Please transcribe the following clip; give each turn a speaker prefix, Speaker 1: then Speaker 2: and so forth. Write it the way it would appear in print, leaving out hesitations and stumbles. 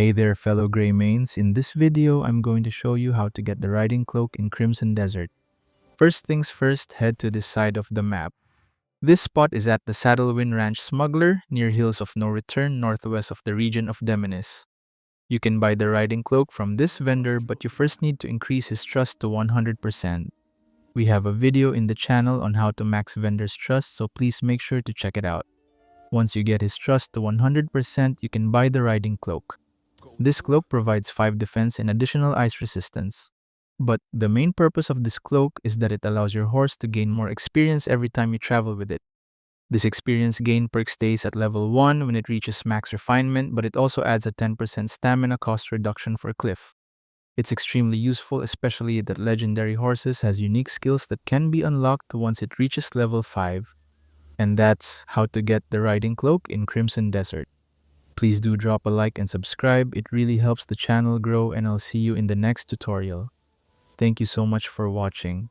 Speaker 1: Hey there, fellow Grey Mains. In this video, I'm going to show you how to get the Riding Cloak in Crimson Desert. First things first, head to this side of the map. This spot is at the Saddlewind Ranch Smuggler, near Hills of No Return, northwest of the region of Demonis. You can buy the Riding Cloak from this vendor, but you first need to increase his trust to 100%. We have a video in the channel on how to max vendor's trust, so please make sure to check it out. Once you get his trust to 100%, you can buy the Riding Cloak. This cloak provides 5 defense and additional ice resistance. But the main purpose of this cloak is that it allows your horse to gain more experience every time you travel with it. This experience gain perk stays at level 1 when it reaches max refinement, but it also adds a 10% stamina cost reduction for Cliff. It's extremely useful, especially that legendary horses has unique skills that can be unlocked once it reaches level 5. And that's how to get the Riding Cloak in Crimson Desert. Please do drop a like and subscribe, it really helps the channel grow, and I'll see you in the next tutorial. Thank you so much for watching.